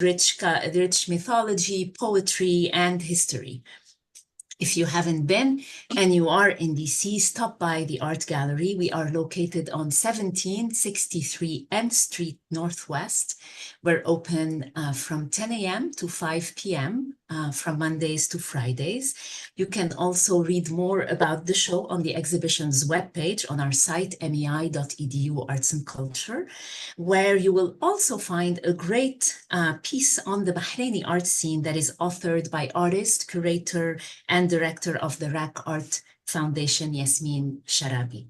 rich mythology, poetry, and history. If you haven't been and you are in DC, stop by the art gallery. We are located on 1763 N Street Northwest. We're open from 10 a.m. to 5 p.m. From Mondays to Fridays. You can also read more about the show on the exhibition's webpage on our site, mei.edu Arts and Culture, where you will also find a great piece on the Bahraini art scene that is authored by artist, curator, and director of the RAC Art Foundation, Yasmin Sharabi.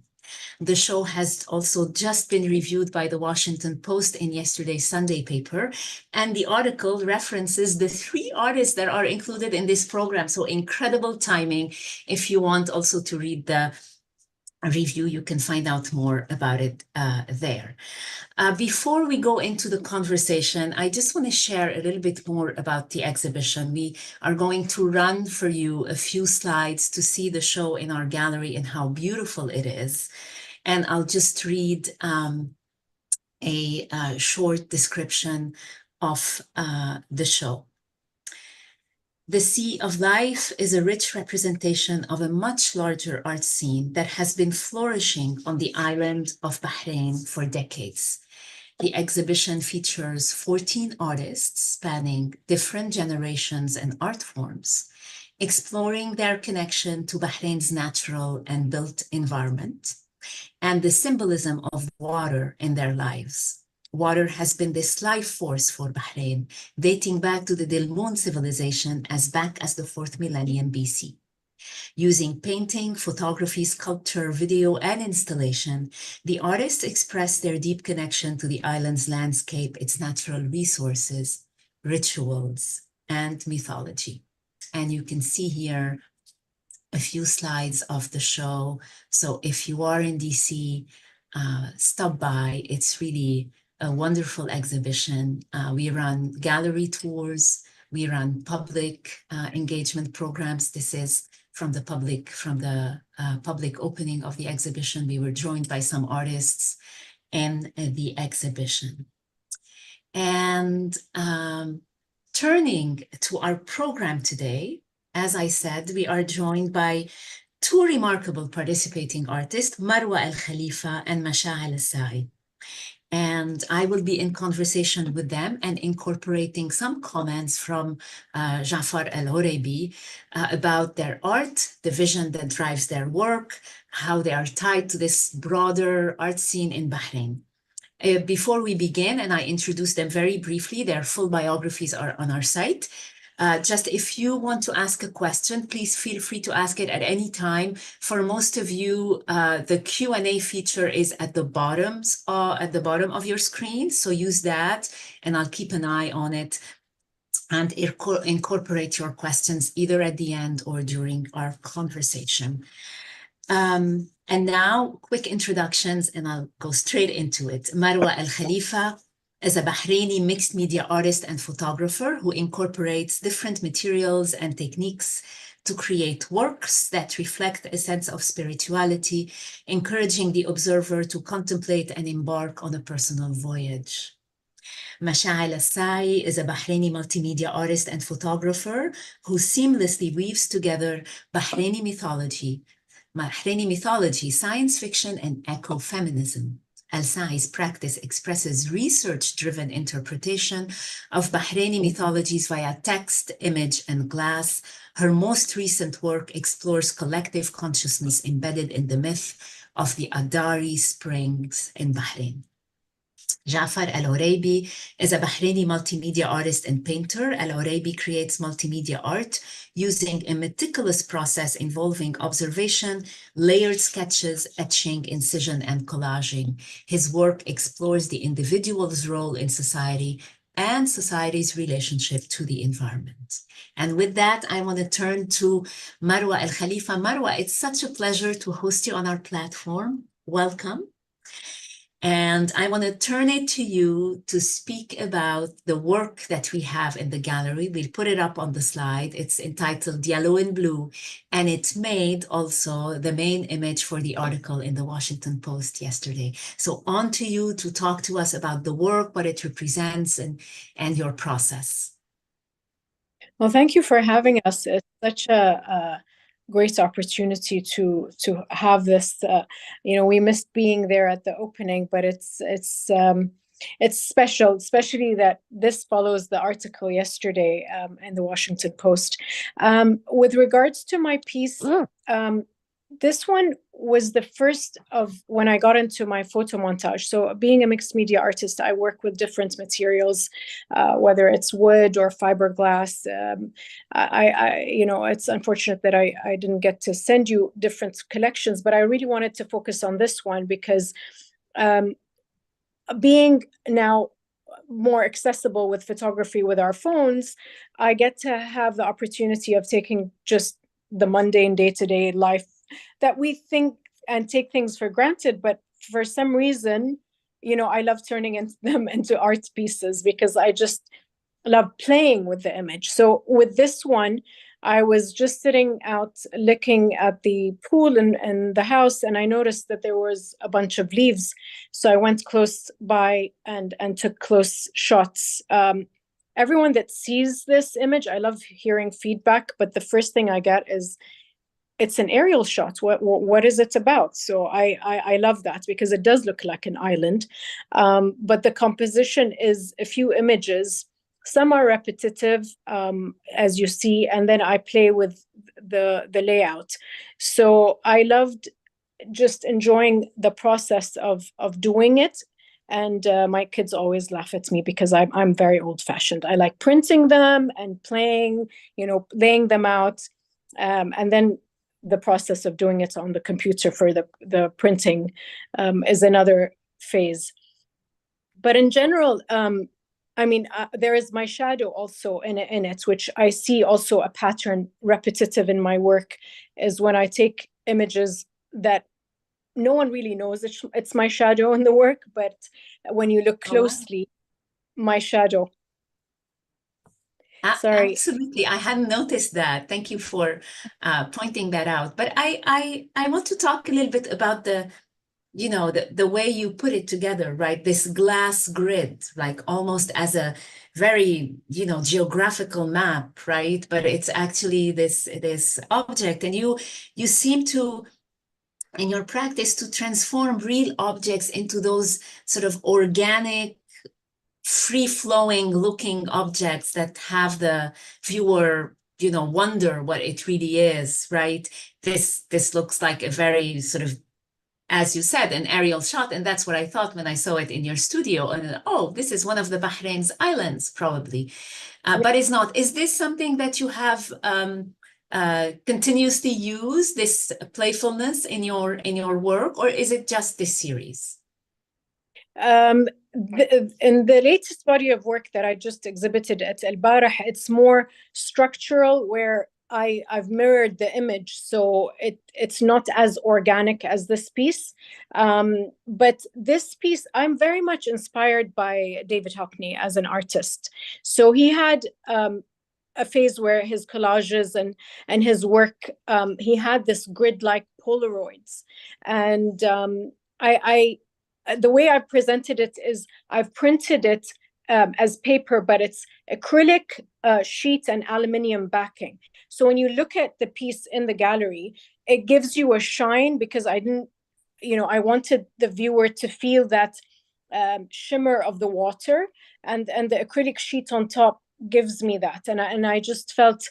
The show has also just been reviewed by the Washington Post in yesterday's Sunday paper, and the article references the 3 artists that are included in this program. So incredible timing. If you want also to read the review, you can find out more about it there. Before we go into the conversation, I just want to share a little bit more about the exhibition. We are going to run for you a few slides to see the show in our gallery and how beautiful it is. And I'll just read a short description of the show. The Sea of Life is a rich representation of a much larger art scene that has been flourishing on the island of Bahrain for decades. The exhibition features 14 artists spanning different generations and art forms, exploring their connection to Bahrain's natural and built environment and the symbolism of water in their lives. Water has been this life force for Bahrain, dating back to the Dilmun civilization as back as the 4th millennium BC. Using painting, photography, sculpture, video, and installation, the artists express their deep connection to the island's landscape, its natural resources, rituals, and mythology. And you can see here a few slides of the show. So if you are in DC, stop by. It's really a wonderful exhibition. We run gallery tours. We run public engagement programs. This is from the public opening of the exhibition. We were joined by some artists in the exhibition. And turning to our program today, as I said, we are joined by 2 remarkable participating artists, Marwa Al Khalifa and Masha'al Al-Sa'i. And I will be in conversation with them and incorporating some comments from Ja'far Al-Uraybi about their art, the vision that drives their work, how they are tied to this broader art scene in Bahrain. Before we begin, and I introduce them very briefly, their full biographies are on our site. Just if you want to ask a question, please feel free to ask it at any time. For most of you, the Q&A feature is at the bottom of your screen. So use that and I'll keep an eye on it and incorporate your questions either at the end or during our conversation. And now quick introductions and I'll go straight into it. Marwa Al Khalifa is a Bahraini mixed media artist and photographer who incorporates different materials and techniques to create works that reflect a sense of spirituality, encouraging the observer to contemplate and embark on a personal voyage. Masha'al Al-Sa'i is a Bahraini multimedia artist and photographer who seamlessly weaves together Bahraini mythology, science fiction, and ecofeminism. Al-Sa'i's practice expresses research-driven interpretation of Bahraini mythologies via text, image, and glass. Her most recent work explores collective consciousness embedded in the myth of the Adari Springs in Bahrain. Ja'far Al-Uraybi is a Bahraini multimedia artist and painter. Al-Uraybi creates multimedia art using a meticulous process involving observation, layered sketches, etching, incision, and collaging. His work explores the individual's role in society and society's relationship to the environment. And with that, I want to turn to Marwa Al Khalifa. Marwa, it's such a pleasure to host you on our platform. Welcome. And I want to turn it to you to speak about the work that we have in the gallery. We'll put it up on the slide. It's entitled Yellow and Blue, and it made also the main image for the article in the Washington Post yesterday. So on to you to talk to us about the work, what it represents, and your process. Well, thank you for having us. It's such a great opportunity to have this. We missed being there at the opening, but it's special, especially that this follows the article yesterday in the Washington Post. With regards to my piece, this one was the first of when I got into my photo montage. So being a mixed media artist, I work with different materials, whether it's wood or fiberglass. It's unfortunate that I didn't get to send you different collections, but I really wanted to focus on this one because being now more accessible with photography with our phones, I get to have the opportunity of taking just the mundane day-to-day life that we think and take things for granted, but for some reason, I love turning them into art pieces because I just love playing with the image. So with this one, I was just sitting out looking at the pool in the house, and I noticed that there was a bunch of leaves. So I went close by and took close shots. Everyone that sees this image, I love hearing feedback, but the first thing I get is, it's an aerial shot. What is it about? So I love that because it does look like an island. But the composition is a few images. Some are repetitive, as you see, and then I play with the layout. So I loved just enjoying the process of doing it. And my kids always laugh at me because I'm very old-fashioned. I like printing them and playing, laying them out, and then the process of doing it on the computer for the printing is another phase. But in general, there is my shadow also in it, which I see also a pattern repetitive in my work, is when I take images that no one really knows it's my shadow in the work, but when you look closely, my shadow. Sorry. Absolutely. I hadn't noticed that. Thank you for pointing that out. But I want to talk a little bit about the way you put it together, right? This glass grid, like almost as a very, geographical map, right? But it's actually this object. And you seem to, in your practice, to transform real objects into those sort of organic, free-flowing looking objects that have the viewer, wonder what it really is, right? This looks like a very sort of, as you said, an aerial shot, and that's what I thought when I saw it in your studio. And this is one of the Bahrain's islands, probably, but it's not. Is this something that you have continuously use, this playfulness in your work, or is it just this series? In the latest body of work that I just exhibited at El Barah, it's more structural, where I've mirrored the image, so it's not as organic as this piece. But this piece, I'm very much inspired by David Hockney as an artist. So he had a phase where his collages and his work, he had this grid-like Polaroids, and I the way I presented it is I've printed it as paper, but it's acrylic sheet and aluminium backing. So when you look at the piece in the gallery, it gives you a shine because I wanted the viewer to feel that shimmer of the water, and the acrylic sheet on top gives me that. And I just felt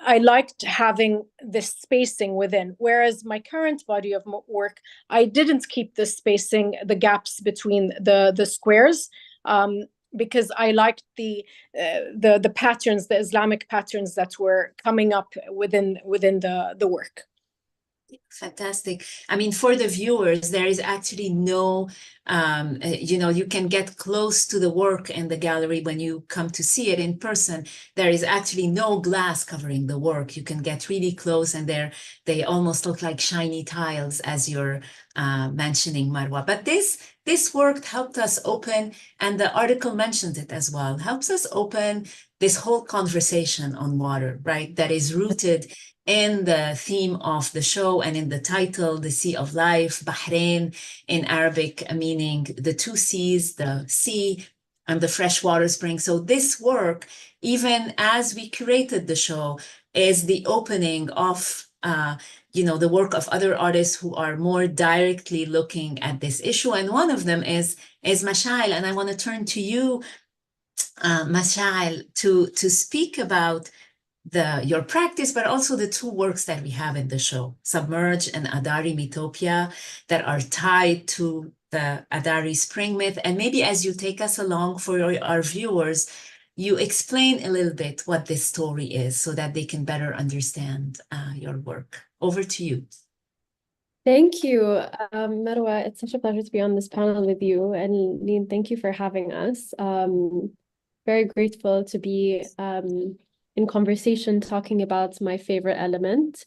I liked having this spacing within, whereas my current body of work, I didn't keep the spacing, the gaps between the squares, because I liked the patterns, the Islamic patterns that were coming up within the work. Fantastic. I mean, for the viewers, there is actually no, you can get close to the work in the gallery when you come to see it in person. There is actually no glass covering the work. You can get really close, and they almost look like shiny tiles, as you're mentioning, Marwa. But this work helped us open, and the article mentioned it as well, helps us open this whole conversation on water, right? That is rooted in the theme of the show and in the title, The Sea of Life, Bahrain in Arabic, meaning the two seas, the sea and the freshwater spring. So this work, even as we curated the show, is the opening of the work of other artists who are more directly looking at this issue. And one of them is Mashail. And I want to turn to you, Mashail, to speak about your practice, but also the two works that we have in the show, Submerge and Adari Mythopia, that are tied to the Adari spring myth. And maybe as you take us along for our viewers, you explain a little bit what this story is so that they can better understand your work. Over to you. Thank you, Marwa. It's such a pleasure to be on this panel with you. And Lean, thank you for having us. Very grateful to be in conversation talking about my favorite element.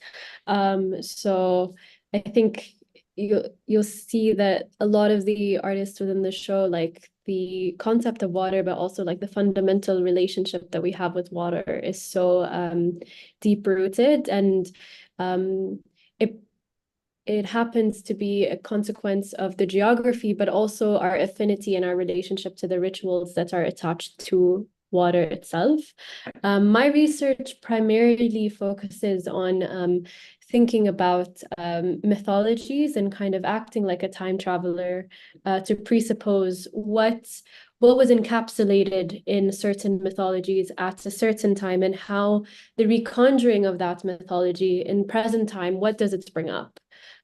So I think you'll see that a lot of the artists within the show, like the concept of water, but also like the fundamental relationship that we have with water is so deep rooted, and it happens to be a consequence of the geography, but also our affinity and our relationship to the rituals that are attached to water itself. My research primarily focuses on thinking about mythologies and kind of acting like a time traveler to presuppose what was encapsulated in certain mythologies at a certain time, and how the reconjuring of that mythology in present time, what does it bring up?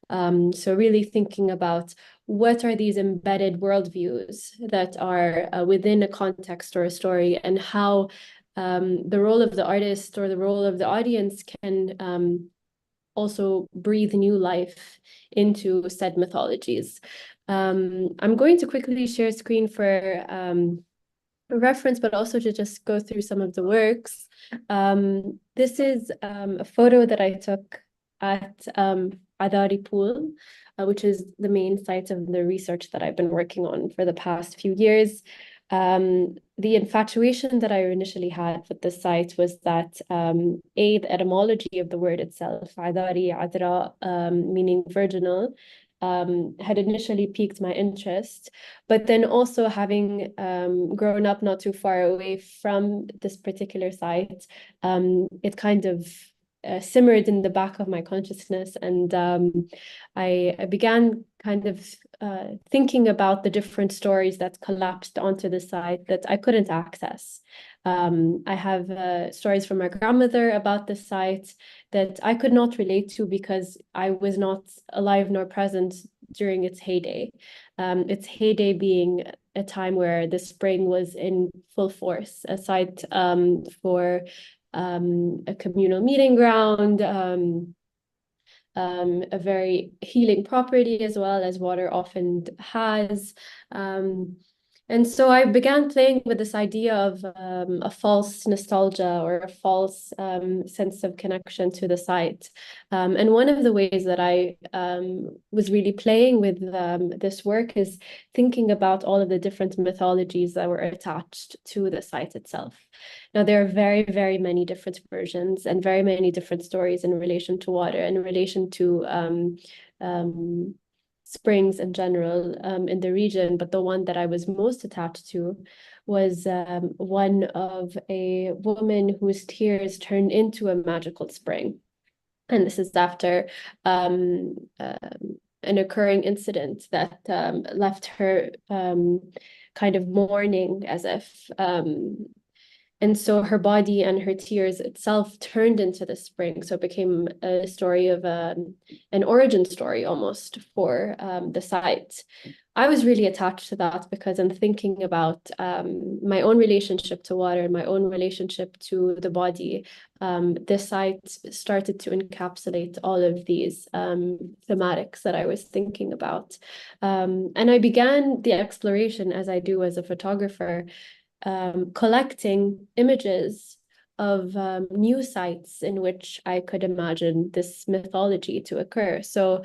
So really thinking about what are these embedded worldviews that are within a context or a story, and how the role of the artist or the role of the audience can also breathe new life into said mythologies. I'm going to quickly share screen for reference, but also to just go through some of the works. This is a photo that I took at Adari Pool, which is the main site of the research that I've been working on for the past few years. The infatuation that I initially had with the site was that the etymology of the word itself, Adari, Adra, meaning virginal, had initially piqued my interest, but then also having grown up not too far away from this particular site, it kind of simmered in the back of my consciousness, and I began kind of thinking about the different stories that collapsed onto the site that I couldn't access. I have stories from my grandmother about the site that I could not relate to because I was not alive nor present during its heyday. Its heyday being a time where the spring was in full force, a site for a communal meeting ground, a very healing property as well, as water often has. And so I began playing with this idea of a false nostalgia or a false sense of connection to the site. And one of the ways that I was really playing with this work is thinking about all of the different mythologies that were attached to the site itself. Now, there are very, very many different versions and very many different stories in relation to water and in relation to springs in general in the region, but the one that I was most attached to was one of a woman whose tears turned into a magical spring. And this is after an occurring incident that left her kind of mourning, as if And so her body and her tears itself turned into the spring. So it became a story of an origin story almost for the site. I was really attached to that because I'm thinking about my own relationship to water and my own relationship to the body. This site started to encapsulate all of these thematics that I was thinking about. And I began the exploration, as I do as a photographer, collecting images of new sites in which I could imagine this mythology to occur. So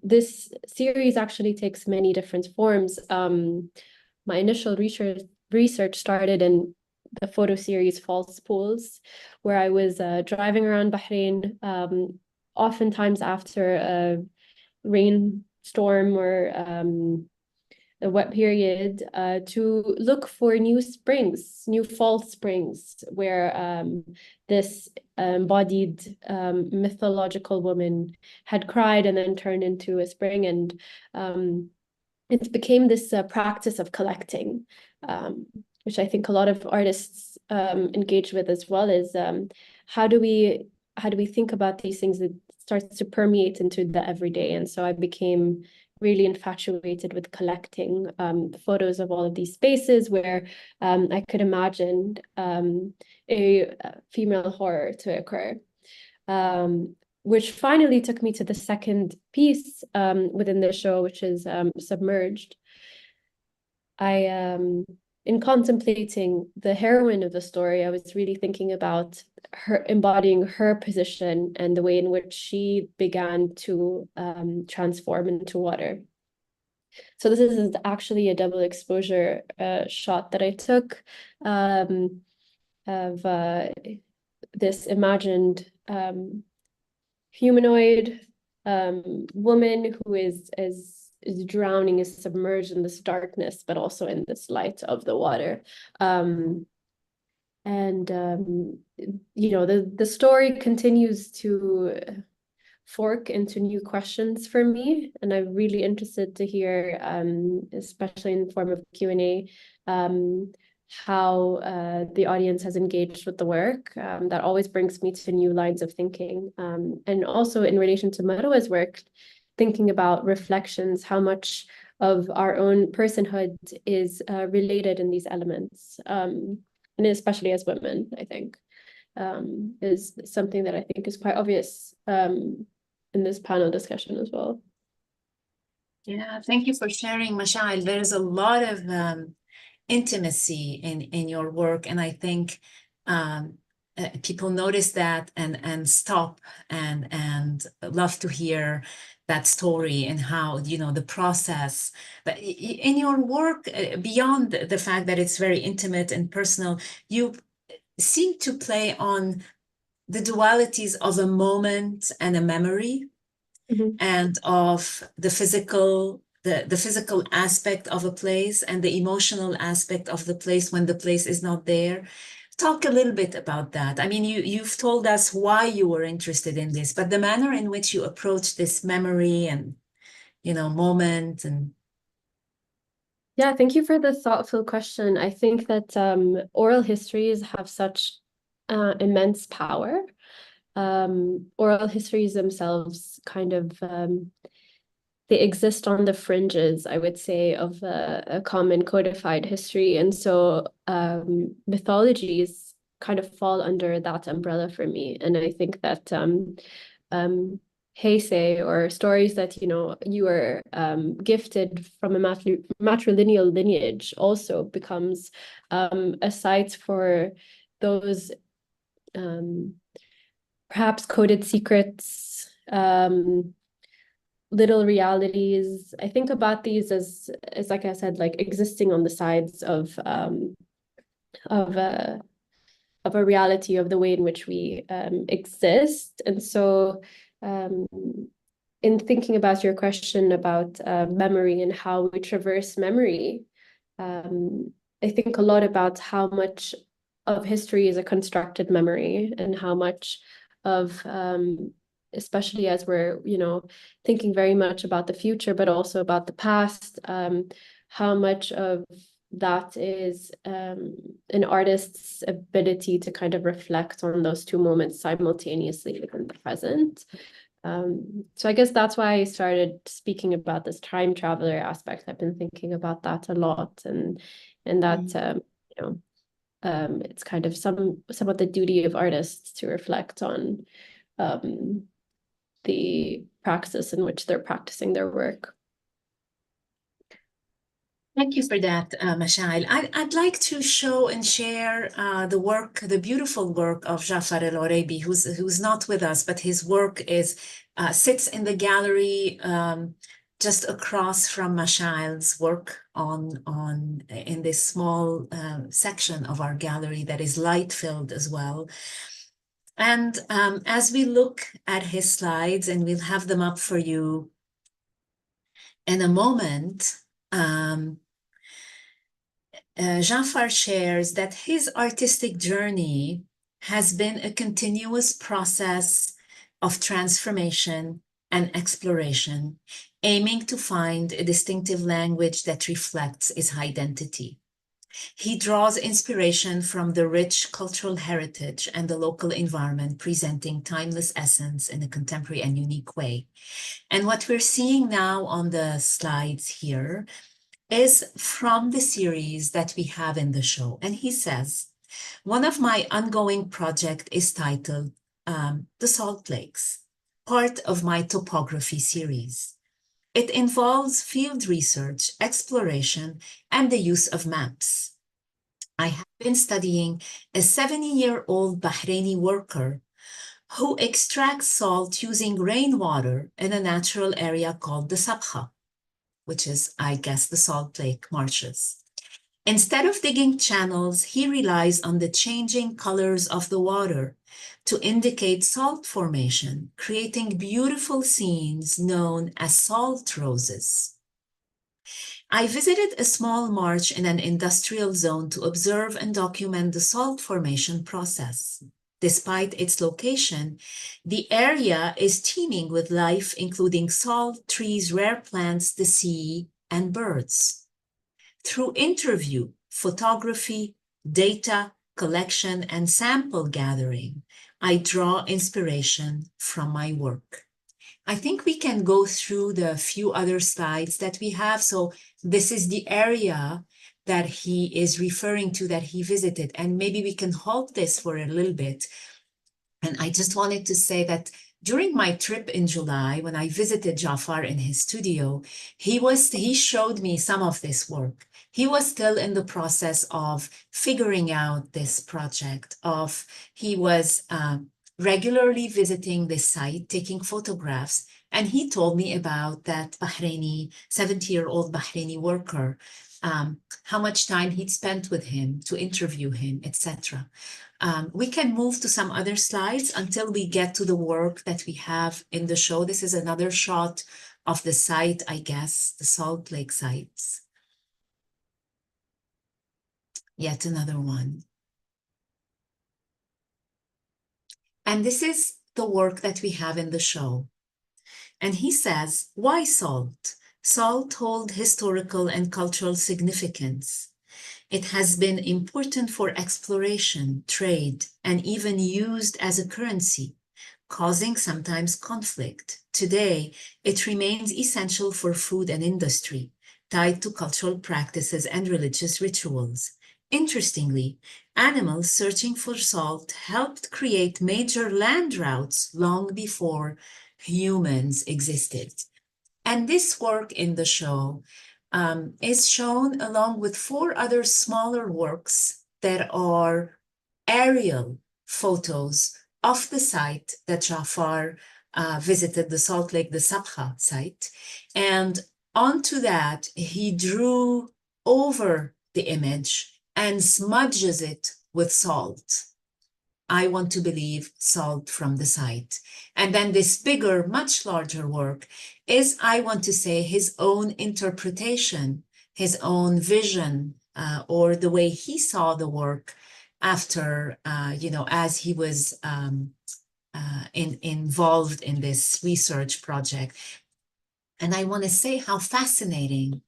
this series actually takes many different forms. My initial research started in the photo series False Pools, where I was driving around Bahrain, oftentimes after a rainstorm or a wet period, to look for new springs, new false springs, where this embodied mythological woman had cried and then turned into a spring. And it became this practice of collecting, which I think a lot of artists engage with as well, is how do we think about these things that starts to permeate into the everyday. And so I became really infatuated with collecting photos of all of these spaces where I could imagine a female horror to occur. Which finally took me to the second piece within the show, which is Submerged. In contemplating the heroine of the story, I was really thinking about her embodying her position and the way in which she began to transform into water. So this is actually a double exposure shot that I took of this imagined humanoid woman who is drowning, is submerged in this darkness, but also in this light of the water. You know, the story continues to fork into new questions for me, and I'm really interested to hear, especially in the form of Q&A, how the audience has engaged with the work. That always brings me to new lines of thinking. And also in relation to Marwa's work, thinking about reflections, how much of our own personhood is related in these elements, and especially as women, I think, is something that I think is quite obvious in this panel discussion as well. Yeah, thank you for sharing, Mashal. There's a lot of intimacy in your work, and I think people notice that and stop and love to hear that story and how, you know, the process. But in your work, beyond the fact that it's very intimate and personal, you seem to play on the dualities of a moment and a memory, and of the physical aspect of a place and the emotional aspect of the place when the place is not there. Talk a little bit about that. I mean, you've told us why you were interested in this, but the manner in which you approach this memory and, you know, moment. And yeah, thank you for the thoughtful question. I think that oral histories have such immense power. Oral histories themselves kind of they exist on the fringes, I would say, of a common codified history. And so mythologies kind of fall under that umbrella for me. And I think that heisei, or stories that, you know, you are gifted from a matrilineal lineage, also becomes a site for those perhaps coded secrets, little realities. I think about these as like I said, like existing on the sides of a reality, of the way in which we exist. And so in thinking about your question about memory and how we traverse memory, I think a lot about how much of history is a constructed memory, and how much of especially as we're, you know, thinking very much about the future, but also about the past, how much of that is an artist's ability to kind of reflect on those two moments simultaneously within the present. So I guess that's why I started speaking about this time traveler aspect. I've been thinking about that a lot, and that you know, it's kind of somewhat the duty of artists to reflect on the praxis in which they're practicing their work. Thank you for that, Mashail. I'd like to show and share the beautiful work of Jafar El-Oraibi, who's not with us, but his work sits in the gallery just across from Mashail's work in this small section of our gallery that is light-filled as well. And as we look at his slides, and we'll have them up for you in a moment, Jafar shares that his artistic journey has been a continuous process of transformation and exploration, aiming to find a distinctive language that reflects his identity. He draws inspiration from the rich cultural heritage and the local environment, presenting timeless essence in a contemporary and unique way. And what we're seeing now on the slides here is from the series that we have in the show. And he says, one of my ongoing project is titled The Salt Lakes, part of my topography series. It involves field research, exploration, and the use of maps. I have been studying a 70-year-old Bahraini worker who extracts salt using rainwater in a natural area called the Sabha, which is, I guess, the Salt Lake marshes. Instead of digging channels, he relies on the changing colors of the water to indicate salt formation, creating beautiful scenes known as salt roses. I visited a small marsh in an industrial zone to observe and document the salt formation process. Despite its location, the area is teeming with life, including salt, trees, rare plants, the sea, and birds. Through interview, photography, data collection, and sample gathering, I draw inspiration from my work. I think we can go through the few other slides that we have. So this is the area that he is referring to that he visited. And maybe we can halt this for a little bit. And I just wanted to say that during my trip in July, when I visited Jafar in his studio, he showed me some of this work. He was still in the process of figuring out this project. He was regularly visiting this site, taking photographs, and he told me about that 70-year-old Bahraini worker, how much time he'd spent with him to interview him, etc. We can move to some other slides until we get to the work that we have in the show. This is another shot of the site, I guess, the Salt Lake sites. Yet another one. And this is the work that we have in the show. And he says, why salt? Salt holds historical and cultural significance. It has been important for exploration, trade, and even used as a currency, causing sometimes conflict. Today, it remains essential for food and industry, tied to cultural practices and religious rituals. Interestingly, animals searching for salt helped create major land routes long before humans existed. And this work in the show is shown along with 4 other smaller works that are aerial photos of the site that Jafar visited, the Salt Lake, the Sabha site. And onto that, he drew over the image and smudges it with salt. I want to believe salt from the site. And then this bigger, much larger work is, I want to say, his own interpretation, his own vision, or the way he saw the work after, as he was involved in this research project. And I want to say how fascinating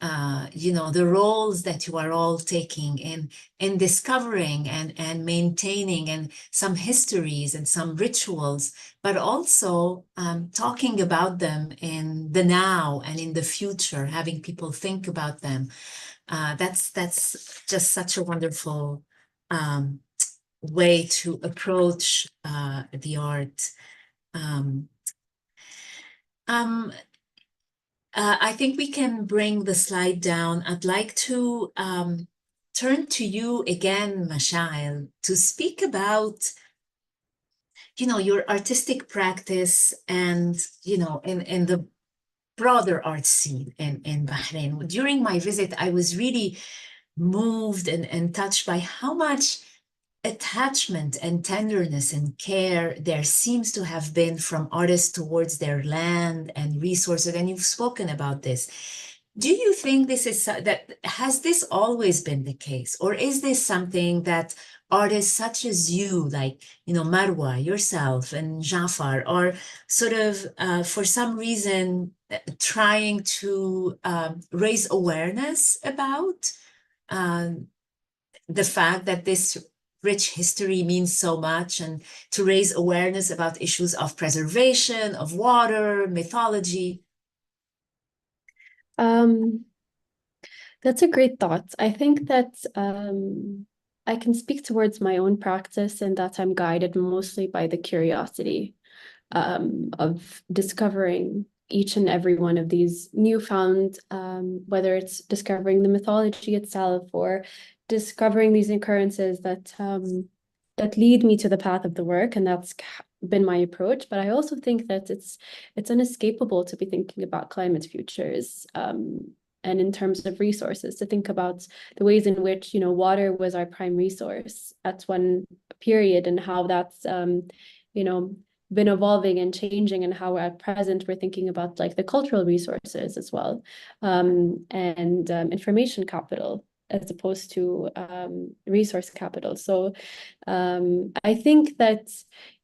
the roles that you are all taking in discovering and maintaining and some histories and some rituals, but also talking about them in the now and in the future, having people think about them. That's just such a wonderful way to approach the art. Um, um, I think we can bring the slide down. I'd like to turn to you again, Mashail, to speak about, your artistic practice and, in the broader art scene in Bahrain. During my visit, I was really moved and touched by how much attachment and tenderness and care there seems to have been from artists towards their land and resources. And you've spoken about this. Do you think has this always been the case, or is this something that artists such as you, like, Marwa, yourself, and Jafar, are sort of, for some reason, trying to raise awareness about the fact that this rich history means so much, and to raise awareness about issues of preservation, of water, mythology? That's a great thought. I think that I can speak towards my own practice and that I'm guided mostly by the curiosity of discovering each and every one of these newfound, whether it's discovering the mythology itself or discovering these occurrences that lead me to the path of the work, and that's been my approach. But I also think that it's inescapable to be thinking about climate futures. And in terms of resources, to think about the ways in which, water was our prime resource at one period, and how that's, been evolving and changing, and how at present we're thinking about like the cultural resources as well, and information capital as opposed to resource capital. So I think that,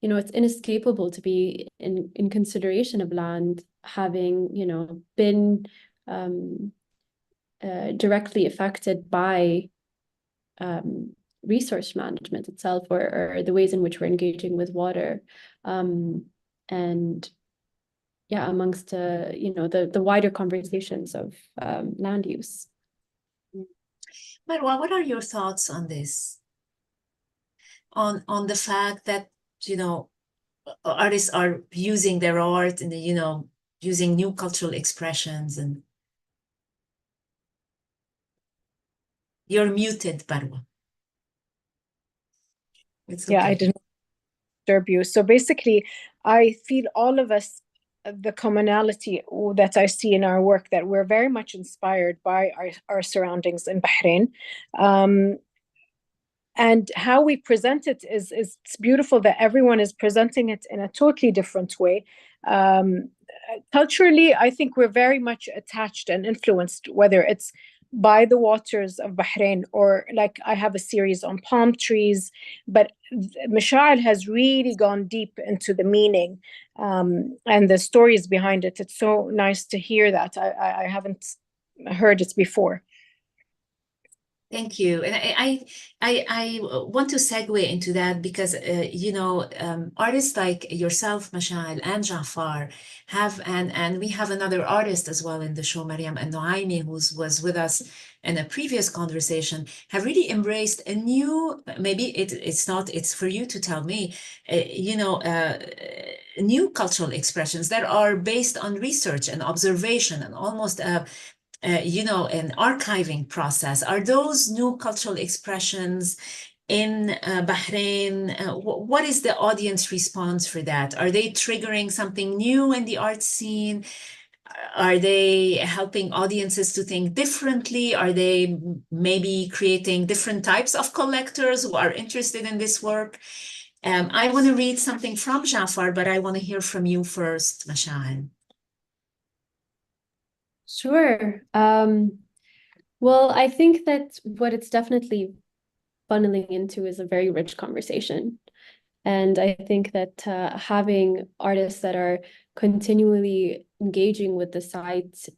it's inescapable to be in consideration of land having, been directly affected by resource management itself, or the ways in which we're engaging with water, and yeah, amongst the wider conversations of land use. Marwa, what are your thoughts on this? On the fact that, artists are using their art and, using new cultural expressions. And you're muted, Marwa. It's okay. Yeah, I didn't disturb you. So basically, I feel all of us, the commonality that I see in our work, that we're very much inspired by our surroundings in Bahrain. And how we present it is it's beautiful that everyone is presenting it in a totally different way. Culturally, I think we're very much attached and influenced, whether it's by the waters of Bahrain, or like I have a series on palm trees, but Mishaal has really gone deep into the meaning and the stories behind it. It's so nice to hear that. I haven't heard it before. Thank you. And I want to segue into that because, artists like yourself, Mashal, and Jafar and we have another artist as well in the show, Mariam Al-Nuaimi, who was with us in a previous conversation, have really embraced a new, maybe it's for you to tell me, new cultural expressions that are based on research and observation and almost an archiving process. Are those new cultural expressions in Bahrain? What is the audience response for that? Are they triggering something new in the art scene? Are they helping audiences to think differently? Are they maybe creating different types of collectors who are interested in this work? I want to read something from Jafar, but I want to hear from you first, Mashahan. Sure. Well, I think that what it's definitely funneling into is a very rich conversation. And I think that having artists that are continually engaging with the site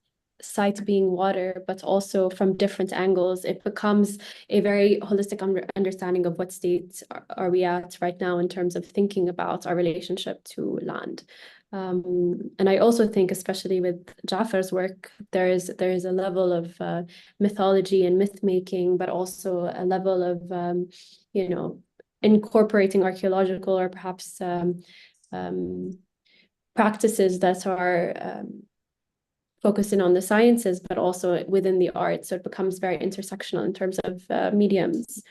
sight being water, but also from different angles, it becomes a very holistic understanding of what state are we at right now in terms of thinking about our relationship to land. And I also think, especially with Ja'far's work, there is a level of mythology and myth making, but also a level of incorporating archaeological or perhaps practices that are focusing on the sciences, but also within the arts. So it becomes very intersectional in terms of mediums.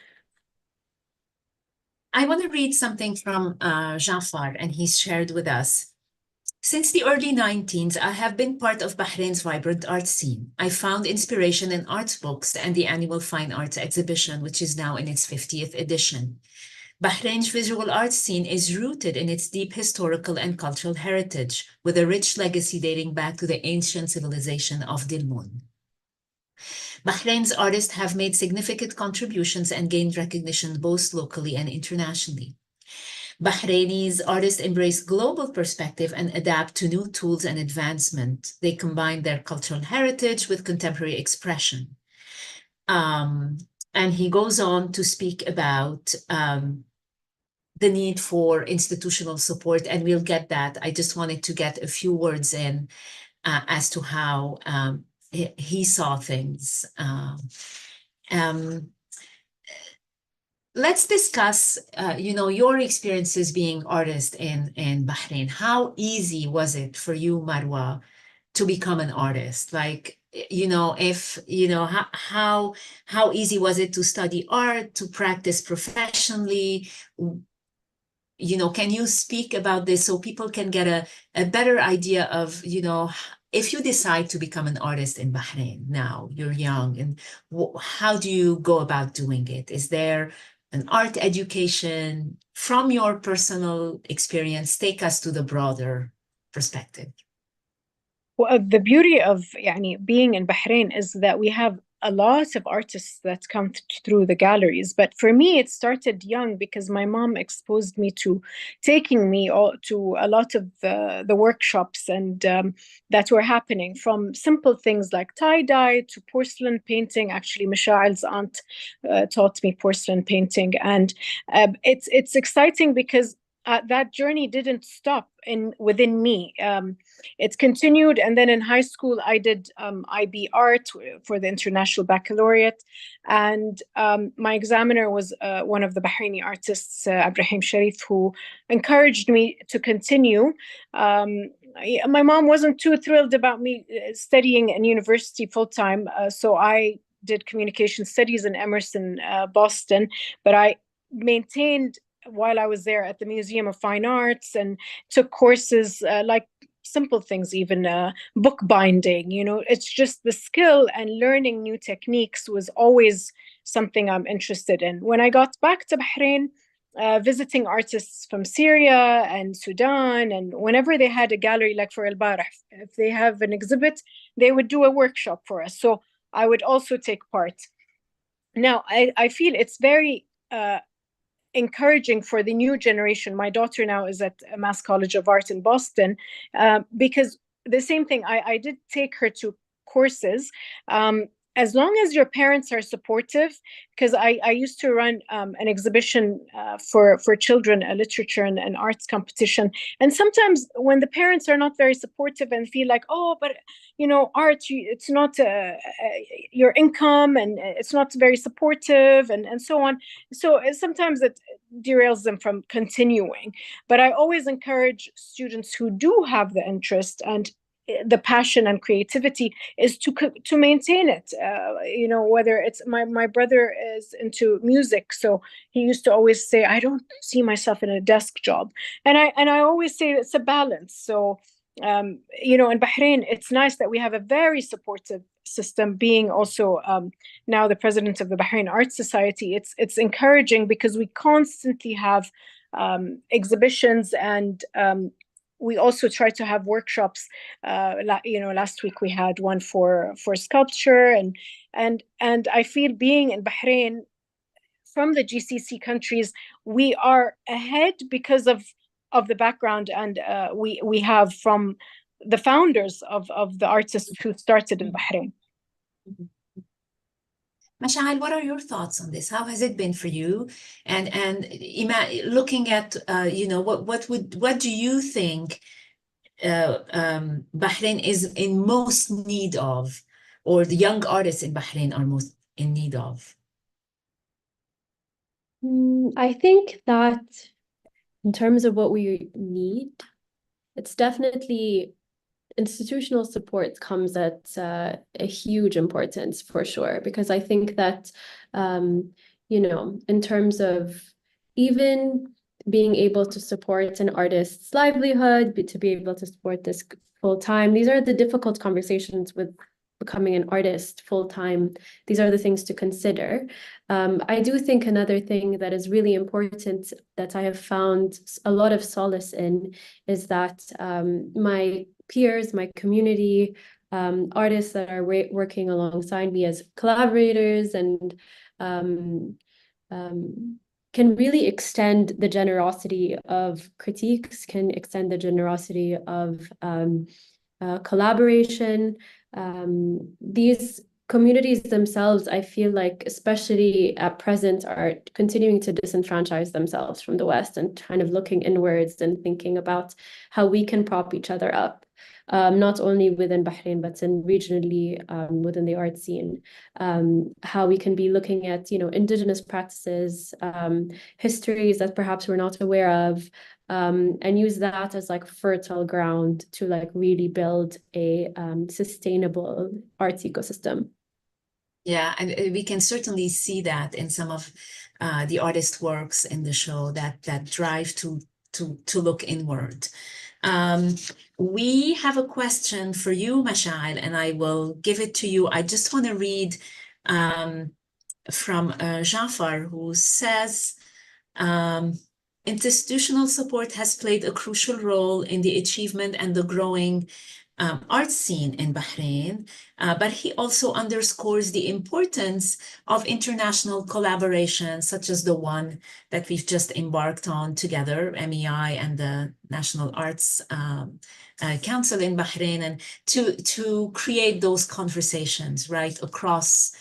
I want to read something from Ja'far, and he's shared with us. Since the early 19s, I have been part of Bahrain's vibrant art scene. I found inspiration in art books and the annual Fine Arts exhibition, which is now in its 50th edition. Bahrain's visual arts scene is rooted in its deep historical and cultural heritage, with a rich legacy dating back to the ancient civilization of Dilmun. Bahrain's artists have made significant contributions and gained recognition both locally and internationally. Bahrainis artists embrace global perspective and adapt to new tools and advancement. They combine their cultural heritage with contemporary expression. And he goes on to speak about the need for institutional support, and we'll get that. I just wanted to get a few words in as to how he saw things. Let's discuss, your experiences being artist in Bahrain. How easy was it for you, Marwa, to become an artist? Like, how easy was it to study art, to practice professionally? Can you speak about this so people can get a better idea of, if you decide to become an artist in Bahrain now, you're young, and how do you go about doing it? Is there an art education? From your personal experience, take us to the broader perspective. Well, the beauty of being in Bahrain is that we have a lot of artists that come through the galleries. But for me, it started young because my mom exposed me to taking me to a lot of the workshops and that were happening, from simple things like tie-dye to porcelain painting. Actually, Misha'il's aunt taught me porcelain painting. And it's exciting because that journey didn't stop within me. It continued, and then in high school I did IB art for the International Baccalaureate, and my examiner was one of the Bahraini artists, Ibrahim Sharif, who encouraged me to continue. My mom wasn't too thrilled about me studying in university full-time, so I did communication studies in Emerson, Boston, but I maintained while I was there at the Museum of Fine Arts and took courses like simple things, even book binding. It's just the skill, and learning new techniques was always something I'm interested in. When I got back to Bahrain, visiting artists from Syria and Sudan, and whenever they had a gallery, like for El Barah, if they have an exhibit, they would do a workshop for us. So I would also take part. Now, I feel it's very encouraging for the new generation. My daughter now is at Mass College of Art in Boston, because the same thing, I did take her to courses. As long as your parents are supportive, because I used to run an exhibition for children, a literature and arts competition. And sometimes when the parents are not very supportive and feel like, oh, but art, it's not your income, and it's not very supportive, and so on. So sometimes it derails them from continuing. But I always encourage students who do have the interest and the passion and creativity is to maintain it. Whether it's my brother is into music, so he used to always say, I don't see myself in a desk job, and I always say it's a balance. So in Bahrain, it's nice that we have a very supportive system. Being also now the president of the Bahrain Art Society, it's encouraging because we constantly have exhibitions, and we also try to have workshops. Last week we had one for sculpture, and I feel being in Bahrain, from the GCC countries, we are ahead because of the background and we have from the founders of the artists who started in Bahrain. Mashal, what are your thoughts on this? How has it been for you? And looking at what do you think Bahrain is in most need of, or the young artists in Bahrain are most in need of? I think that in terms of what we need, it's definitely institutional support comes at a huge importance for sure, because I think that, in terms of even being able to support an artist's livelihood, to be able to support this full time, these are the difficult conversations with becoming an artist full time. These are the things to consider. I do think another thing that is really important that I have found a lot of solace in is that my peers, my community, artists that are working alongside me as collaborators and can really extend the generosity of critiques, can extend the generosity of collaboration. These communities themselves, I feel like, especially at present, are continuing to disenfranchise themselves from the West and kind of looking inwards and thinking about how we can prop each other up, not only within Bahrain, but regionally within the art scene. How we can be looking at, indigenous practices, histories that perhaps we're not aware of, and use that as like fertile ground to like really build a sustainable arts ecosystem. Yeah, and we can certainly see that in some of the artist works in the show, that drive to look inward. We have a question for you, Mashal, and I will give it to you. I just want to read from Jafar, who says, institutional support has played a crucial role in the achievement and the growing art scene in Bahrain, but he also underscores the importance of international collaboration, such as the one that we've just embarked on together, MEI and the National Arts Council in Bahrain, and to create those conversations right across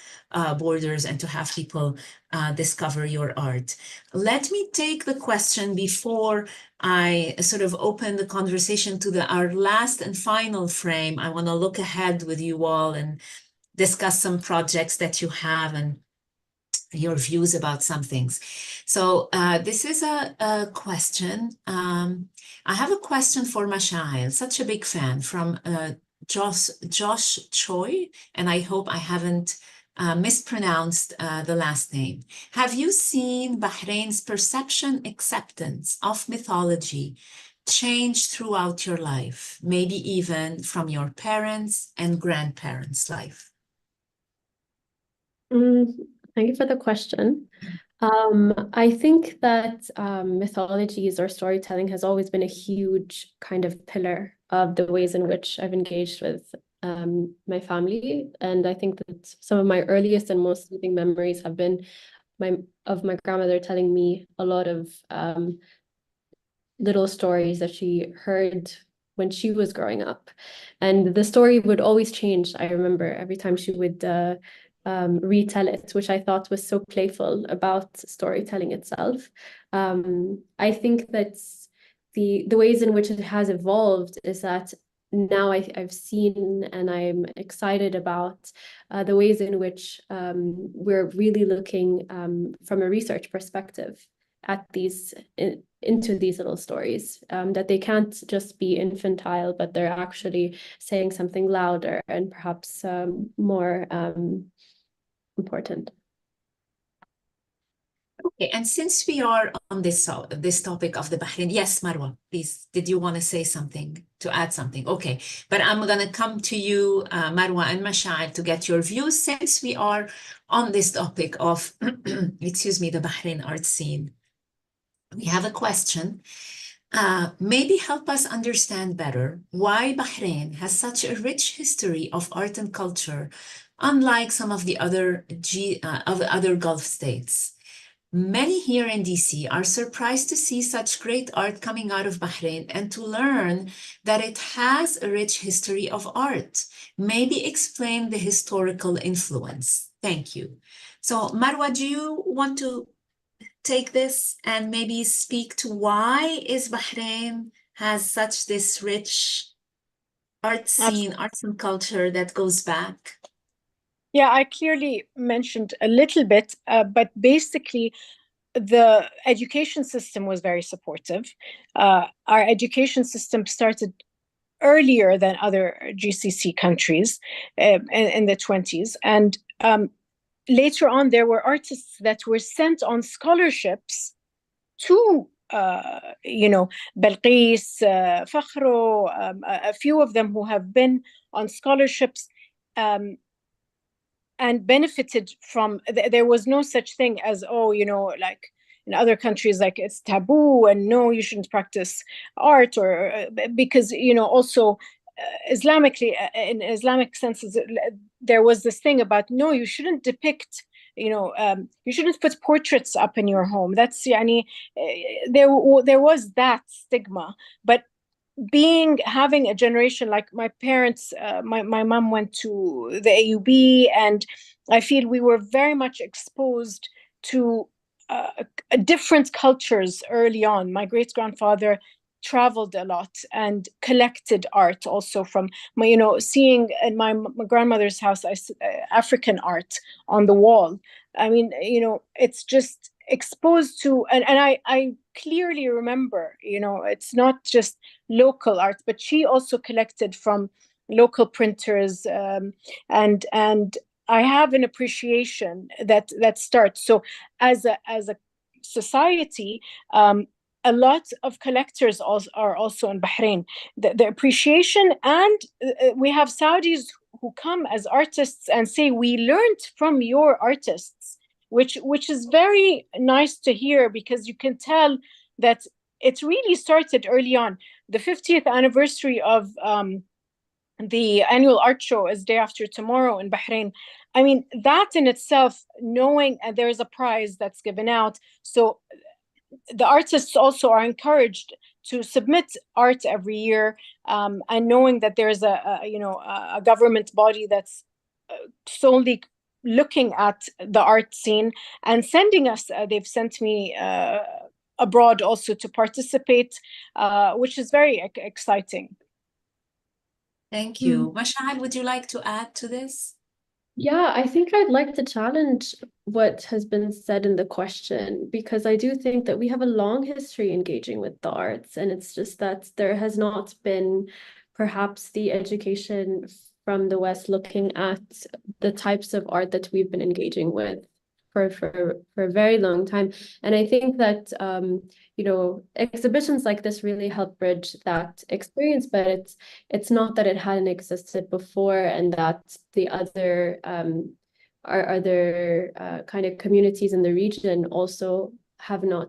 borders and to have people discover your art. Let me take the question before I sort of open the conversation to our last and final frame. I want to look ahead with you all and discuss some projects that you have and your views about some things. So this is a question. I have a question for Mashail, such a big fan, from Josh Choi, and I hope I haven't mispronounced the last name. Have you seen Bahrain's perception acceptance of mythology change throughout your life, maybe even from your parents' and grandparents' life? Thank you for the question. I think that mythologies or storytelling has always been a huge kind of pillar of the ways in which I've engaged with my family. And I think that some of my earliest and most soothing memories have been of my grandmother telling me a lot of little stories that she heard when she was growing up. And the story would always change. I remember every time she would retell it, which I thought was so playful about storytelling itself. I think that the ways in which it has evolved is that now I've seen and I'm excited about the ways in which we're really looking from a research perspective at into these little stories, that they can't just be infantile, but they're actually saying something louder and perhaps more important. Okay, and since we are on this topic of the Bahrain, yes, Marwa, please, did you want to say something, to add something? Okay, but I'm going to come to you, Marwa and Mashal, to get your views since we are on this topic of, excuse me, the Bahrain art scene. We have a question. Maybe help us understand better why Bahrain has such a rich history of art and culture, unlike some of the other Gulf states. Many here in DC are surprised to see such great art coming out of Bahrain and to learn that it has a rich history of art. Maybe explain the historical influence. Thank you. So, Marwa, do you want to take this and maybe speak to why is Bahrain has such this rich art scene, arts and culture that goes back? Yeah, I clearly mentioned a little bit, but basically, the education system was very supportive. Our education system started earlier than other GCC countries in the 20s. And later on, there were artists that were sent on scholarships to, Balqis, Fakhro, a few of them who have been on scholarships. And benefited from there was no such thing as, oh, like in other countries, like it's taboo and no, you shouldn't practice art, or because also Islamically, in Islamic senses, there was this thing about, no, you shouldn't depict, you shouldn't put portraits up in your home. That's yani, there was that stigma. But having a generation like my parents, my mom went to the AUB, and I feel we were very much exposed to different cultures early on. My great-grandfather traveled a lot and collected art also from seeing in my grandmother's house, African art on the wall. I mean, it's just exposed to, and I clearly remember, it's not just local art, but she also collected from local printers, and I have an appreciation that starts. So as a society, a lot of collectors are also in Bahrain. The appreciation, and we have Saudis who come as artists and say, we learned from your artists, which is very nice to hear, because you can tell that it really started early on. The 50th anniversary of the annual art show is day after tomorrow in Bahrain. I mean, that in itself, knowing there is a prize that's given out, so the artists also are encouraged to submit art every year, and knowing that there's a government body that's solely looking at the art scene and sending us. They've sent me abroad also to participate, which is very exciting. Thank you. Mashal, would you like to add to this? Yeah, I think I'd like to challenge what has been said in the question, because I do think that we have a long history engaging with the arts, and it's just that there has not been perhaps the education from the West looking at the types of art that we've been engaging with for a very long time. And I think that exhibitions like this really help bridge that experience, but it's not that it hadn't existed before, and that the other kind of communities in the region also have not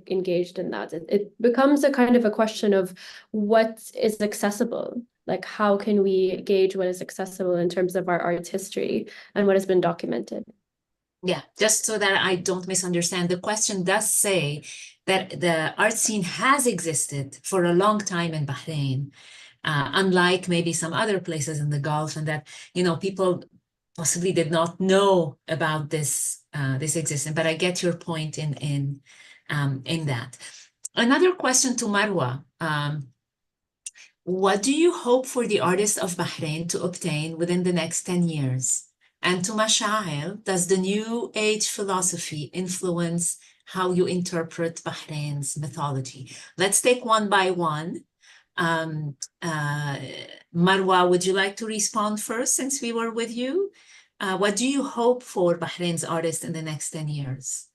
engaged in that. It becomes a kind of a question of what is accessible. Like, how can we gauge what is accessible in terms of our art history and what has been documented? Yeah, just so that I don't misunderstand, the question does say that the art scene has existed for a long time in Bahrain, unlike maybe some other places in the Gulf, and that, people possibly did not know about this existence. But I get your point in that. Another question to Marwa. What do you hope for the artists of Bahrain to obtain within the next 10 years? And to Masha'il, does the New Age philosophy influence how you interpret Bahrain's mythology? Let's take one by one. Marwa, would you like to respond first, since we were with you? What do you hope for Bahrain's artists in the next 10 years?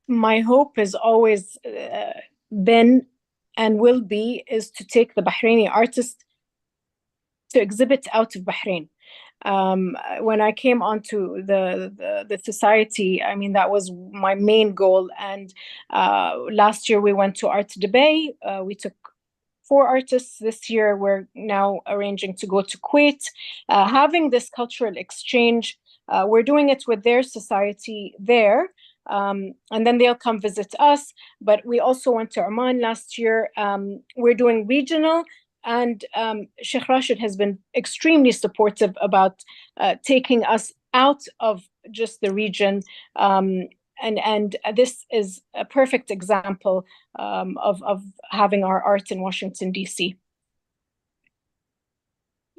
My hope has always been and will be is to take the Bahraini artist to exhibit out of Bahrain. When I came onto the society, I mean, that was my main goal. And last year we went to Art Dubai. We took 4 artists. This year we're now arranging to go to Kuwait, having this cultural exchange. We're doing it with their society there. and then they'll come visit us. But we also went to Oman last year. We're doing regional, and Sheikh Rashid has been extremely supportive about taking us out of just the region. And this is a perfect example of having our art in Washington, D.C.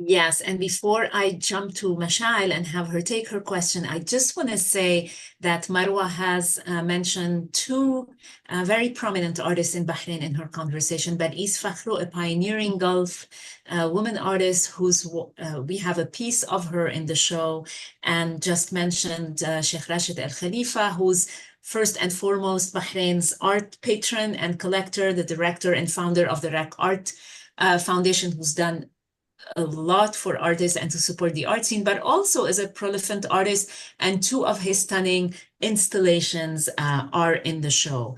Yes, and before I jump to Mashail and have her take her question, I just want to say that Marwa has mentioned two very prominent artists in Bahrain in her conversation. Is Fakhru, a pioneering Gulf woman artist who's we have a piece of her in the show, and just mentioned Sheikh Rashid Al Khalifa, who's first and foremost Bahrain's art patron and collector, the director and founder of the RAC Art Foundation, who's done a lot for artists and to support the art scene, but also as a prolific artist, and two of his stunning installations are in the show.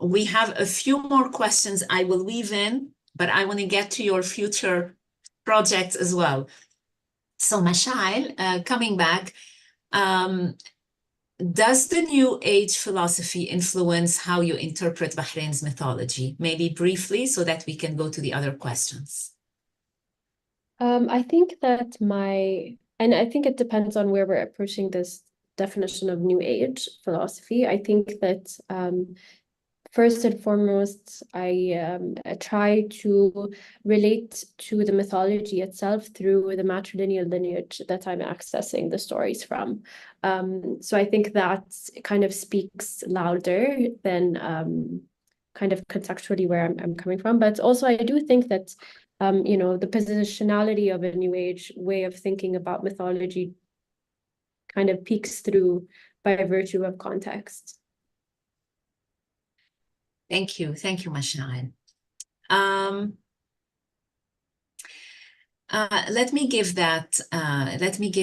We have a few more questions I will weave in, but I want to get to your future projects as well. So Mashail, coming back, does the New Age philosophy influence how you interpret Bahrain's mythology? Maybe briefly, so that we can go to the other questions. I think that and I think it depends on where we're approaching this definition of New Age philosophy. I think that first and foremost, I try to relate to the mythology itself through the matrilineal lineage that I'm accessing the stories from. So I think that kind of speaks louder than kind of contextually where I'm coming from. But also I do think that the positionality of a New Age way of thinking about mythology kind of peeks through by virtue of context. Thank you, Mashail. Let me give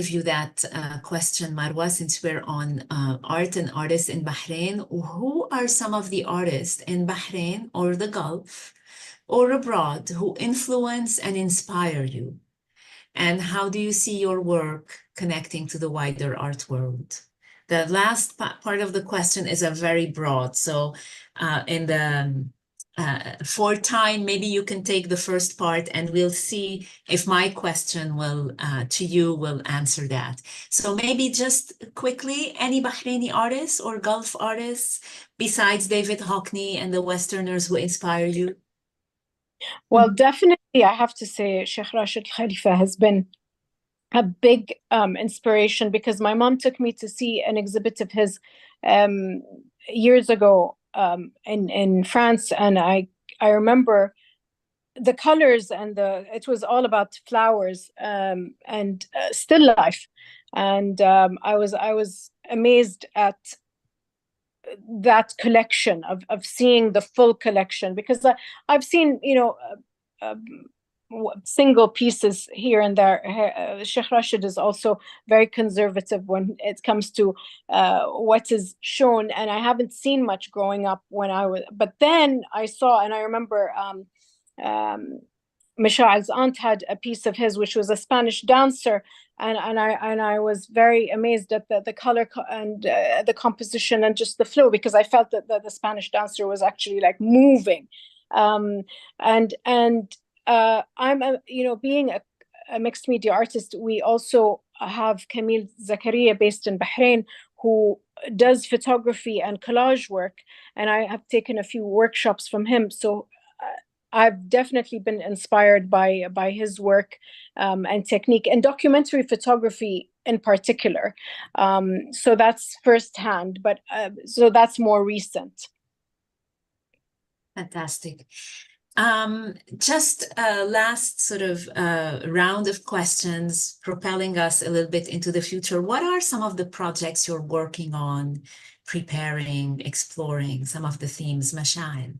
you that question, Marwa, since we're on art and artists in Bahrain. Who are some of the artists in Bahrain or the Gulf or abroad who influence and inspire you? And how do you see your work connecting to the wider art world? The last part of the question is a very broad. So for time, maybe you can take the first part and we'll see if my question to you will answer that. So maybe just quickly, any Bahraini artists or Gulf artists besides David Hockney and the Westerners who inspire you? Well, definitely, I have to say, Sheikh Rashid Khalifa has been a big inspiration, because my mom took me to see an exhibit of his years ago in France, and I remember the colors, and it was all about flowers and still life, and I was amazed at that collection of seeing the full collection, because I've seen single pieces here and there. Sheikh Rashid is also very conservative when it comes to what is shown, and I haven't seen much growing up but then I saw, and I remember Mishael's aunt had a piece of his, which was a Spanish dancer, and I was very amazed at the color and the composition and just the flow, because I felt that the Spanish dancer was actually like moving, and I'm being a mixed media artist. We also have Camille Zakaria based in Bahrain, who does photography and collage work, and I have taken a few workshops from him. So I've definitely been inspired by his work and technique, and documentary photography in particular. So that's firsthand, but so that's more recent. Fantastic. Just a last sort of round of questions, propelling us a little bit into the future. What are some of the projects you're working on, preparing, exploring, some of the themes, Mashail?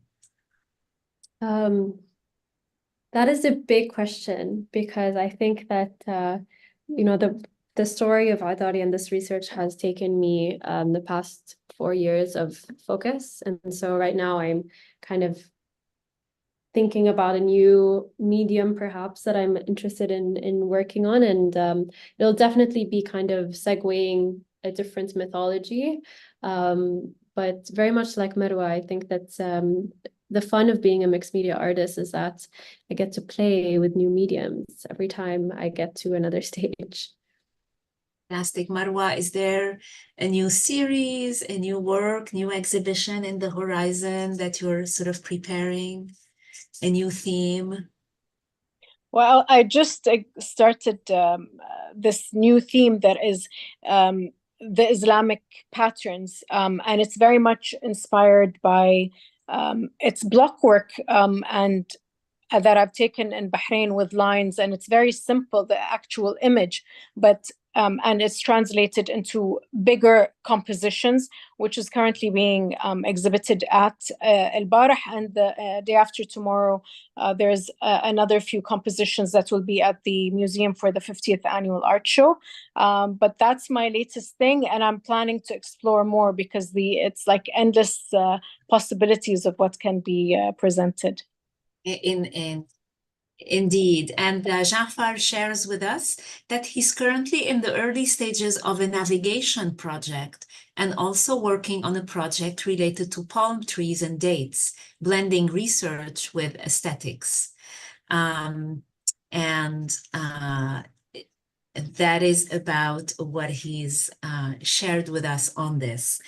That is a big question, because I think that the story of Adari and this research has taken me the past 4 years of focus, and so right now I'm kind of thinking about a new medium perhaps that I'm interested in working on, and it'll definitely be kind of segueing a different mythology. But very much like Marwa, I think that the fun of being a mixed media artist is that I get to play with new mediums every time I get to another stage. Fantastic. Marwa, is there a new series, a new work, new exhibition in the horizon that you're sort of preparing, a new theme? Well, I just started this new theme that is the Islamic patterns, and it's very much inspired by it's block work and that I've taken in Bahrain with lines, and it's very simple, the actual image, but and it's translated into bigger compositions, which is currently being exhibited at El Barah, and the day after tomorrow, there's another few compositions that will be at the museum for the 50th annual art show. But that's my latest thing, and I'm planning to explore more because it's like endless possibilities of what can be presented. Indeed. And Jafar shares with us that he's currently in the early stages of a navigation project and also working on a project related to palm trees and dates, blending research with aesthetics. That is about what he's shared with us on this.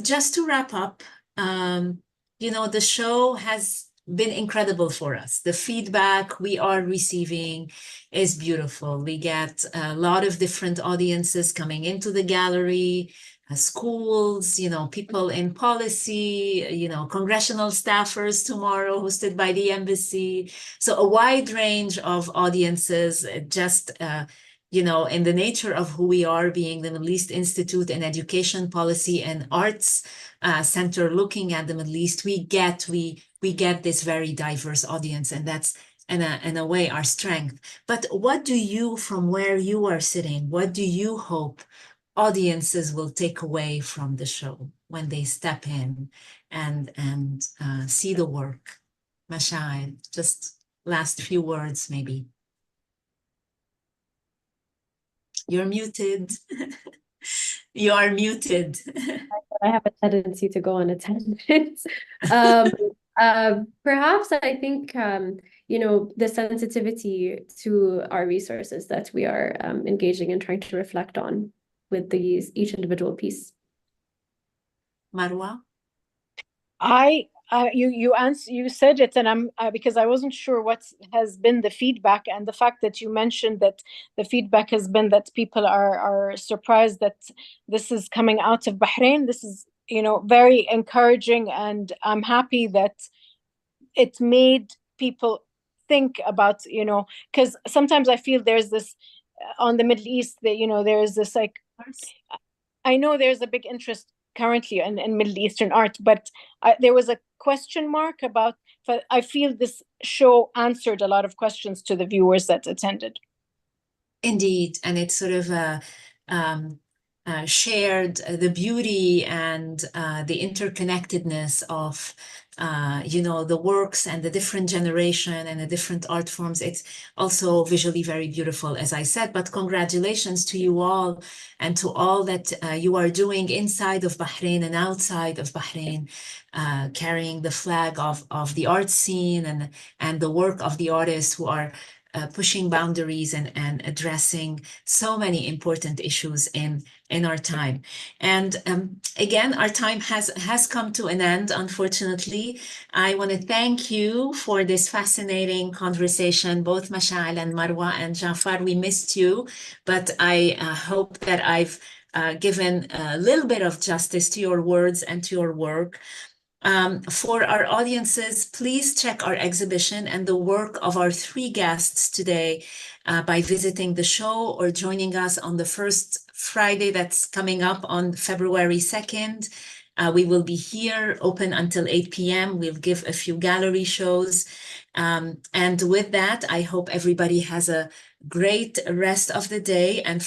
Just to wrap up, the show has been incredible for us. The feedback we are receiving is beautiful. We get a lot of different audiences coming into the gallery, schools, people in policy, congressional staffers tomorrow hosted by the embassy. So a wide range of audiences, just in the nature of who we are, being the Middle East Institute in Education Policy and Arts Center looking at the Middle East, we get this very diverse audience, and that's in a way our strength. But what do you, from where you are sitting, what do you hope audiences will take away from the show when they step in and see the work? Mashail, just last few words maybe. You're muted. You are muted. I have a tendency to go on a tangent. Perhaps I think, the sensitivity to our resources that we are engaging in trying to reflect on with each individual piece. Marwa? You said it, and I'm because I wasn't sure what has been the feedback, and the fact that you mentioned that the feedback has been that people are surprised that this is coming out of Bahrain. This is very encouraging, and I'm happy that it made people think about because sometimes I feel there's this on the Middle East that there is this like I know there's a big interest currently in Middle Eastern art, but there was a question mark about. But I feel this show answered a lot of questions to the viewers that attended. Indeed, and it's sort of shared the beauty and the interconnectedness of the works and the different generation and the different art forms. It's also visually very beautiful, as I said, but congratulations to you all and to all that you are doing inside of Bahrain and outside of Bahrain, carrying the flag of the art scene and the work of the artists who are pushing boundaries and addressing so many important issues in our time. And again, our time has come to an end, unfortunately. I want to thank you for this fascinating conversation, both Mashail and Marwa and Jafar. We missed you, but I hope that I've given a little bit of justice to your words and to your work. For our audiences, please check our exhibition and the work of our three guests today by visiting the show or joining us on the first Friday that's coming up on February 2nd. We will be here open until 8 p.m. We'll give a few gallery shows. And with that, I hope everybody has a great rest of the day and